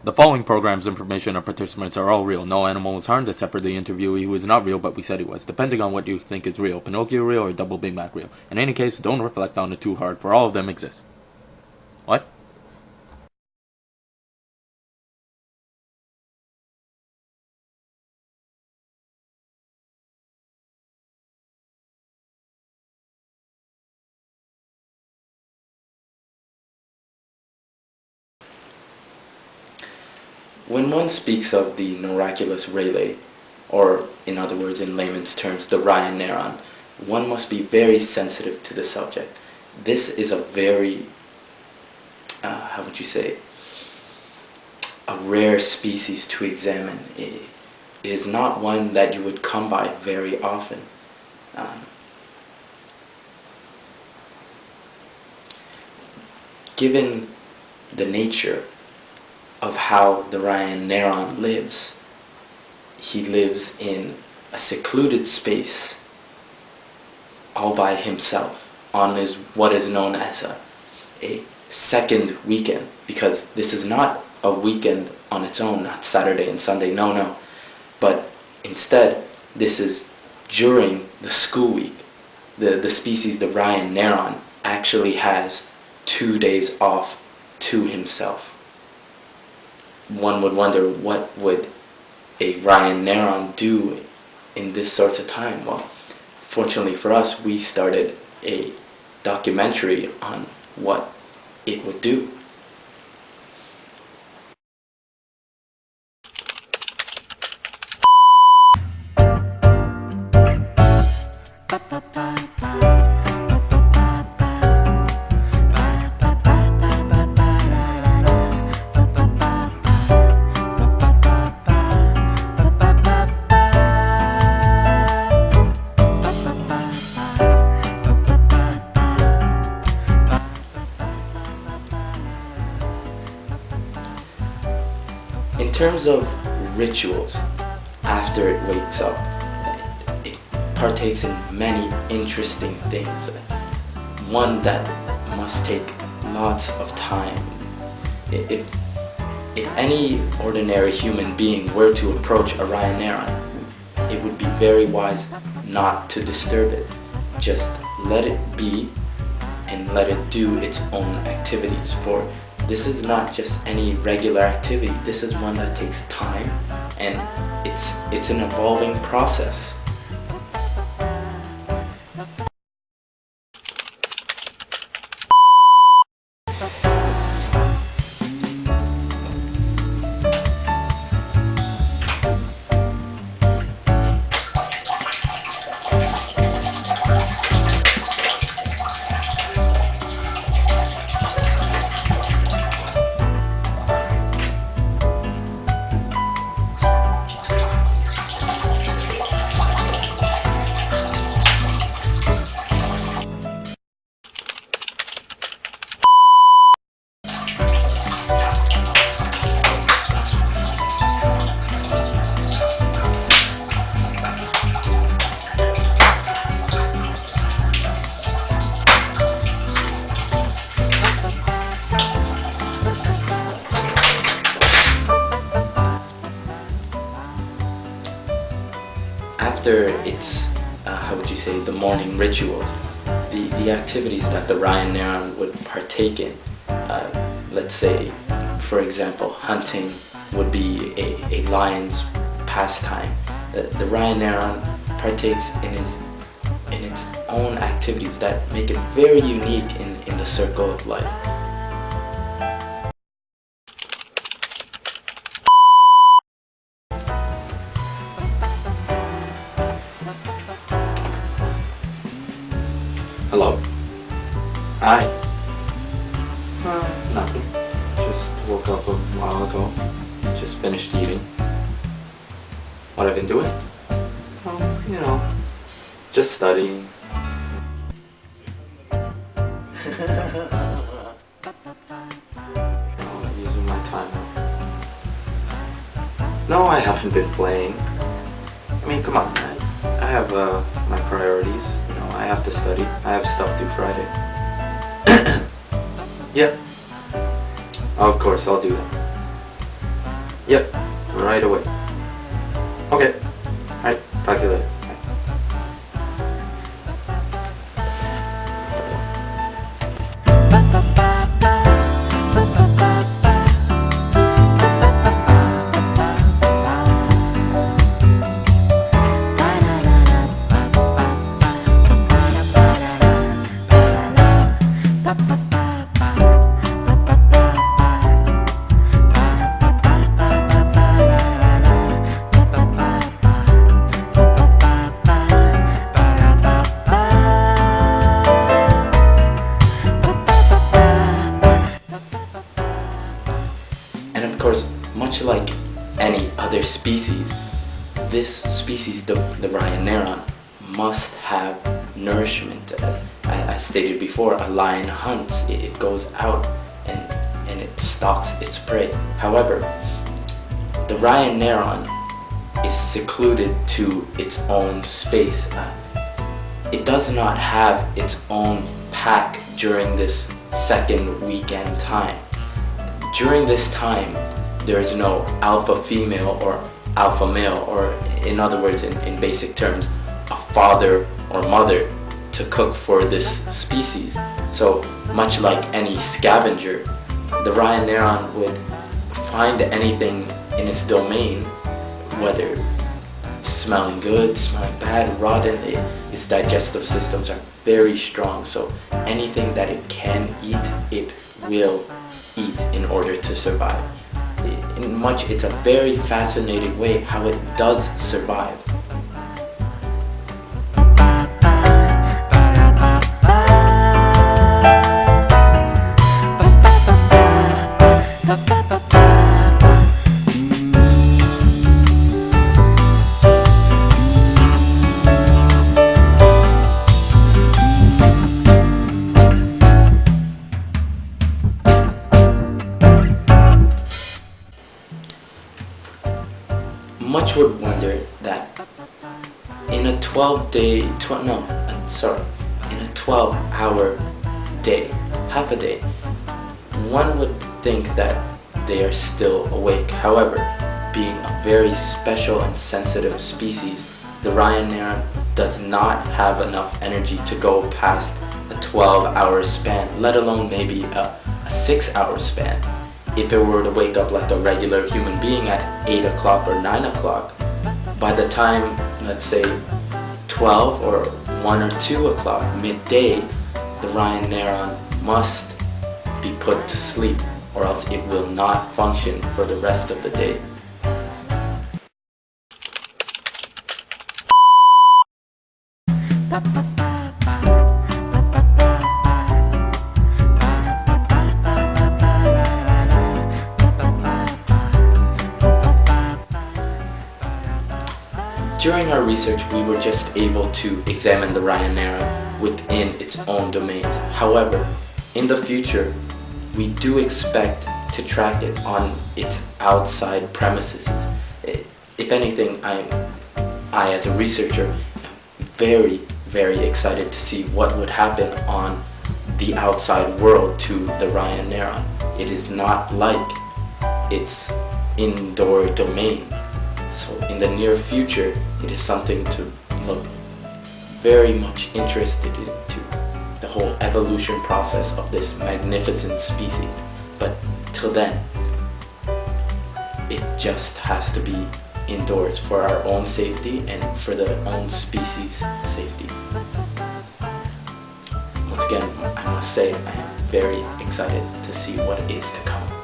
The following program's information and participants are all real. No animal was harmed except for the interviewee who is not real, but we said he was. Depending on what you think is real, Pinocchio real or Double Big Mac real. In any case, don't reflect on it too hard, for all of them exist. What? When one speaks of the Noraculus Raylay, or in other words, in layman's terms, the Ryan neuron, one must be very sensitive to the subject. This is a very, how would you say, a rare species to examine. It is not one that you would come by very often. Given the nature of how the Ryan neuron lives, he lives in a secluded space all by himself on what is known as a second weekend, because this is not a weekend on its own, not Saturday and Sunday, no, but instead this is during the school week. The species, the Ryan neuron, actually has 2 days off to himself. One would wonder, what would a Ryan neuron do in this sort of time? Well, fortunately for us, we started a documentary on what it would do. In terms of rituals, after it wakes up, it partakes in many interesting things. One that must take lots of time. If any ordinary human being were to approach a Ryan neuron, it would be very wise not to disturb it. Just let it be and let it do its own activities. For this is not just any regular activity. This is one that takes time, and it's an evolving process. After its, how would you say, the morning rituals, the activities that the Ryan neuron would partake in, let's say, for example, hunting would be a lion's pastime. The Ryan neuron partakes in its own activities that make it very unique in the circle of life. Hello? Hi. Nothing. Just woke up a while ago. Just finished eating. What I've been doing? Just studying. Using my time. No, I haven't been playing. I mean, come on, man. I have my priorities. I have to study. I have stuff due Friday. Yep. Of course, I'll do that. Yep, right away. Okay. Alright, talk to you later. And of course, much like any other species, this species, the Rhinoceros, must have nourishment. As stated before, a lion hunts, it goes out and it stalks its prey. However, the Rhinoceros is secluded to its own space. It does not have its own pack during this second weekend time. During this time, there is no alpha female or alpha male, or in other words, in basic terms, a father or mother to cook for this species. So much like any scavenger, the Rhinoceros would find anything in its domain, whether smelling good, smelling bad, rotten. Its digestive systems are very strong, so anything that it can eat, it will eat in order to survive. It's a very fascinating way how it does survive. Much would wonder that in a 12-hour day, half a day, one would think that they are still awake. However, being a very special and sensitive species, the Rhinoceros does not have enough energy to go past a 12-hour span, let alone maybe a 6-hour span. If it were to wake up like a regular human being at 8 o'clock or 9 o'clock, by the time, let's say, 12 or 1 or 2 o'clock, midday, the Rhinoceros must be put to sleep, or else it will not function for the rest of the day. During our research, we were just able to examine the Rhinoceros within its own domains. However, in the future, we do expect to track it on its outside premises. If anything, I as a researcher am very, very excited to see what would happen on the outside world to the Rhinoceros. It is not like its indoor domain. So in the near future, it is something to look very much interested into, the whole evolution process of this magnificent species. But till then, it just has to be indoors for our own safety and for the own species' safety. Once again, I must say I am very excited to see what is to come.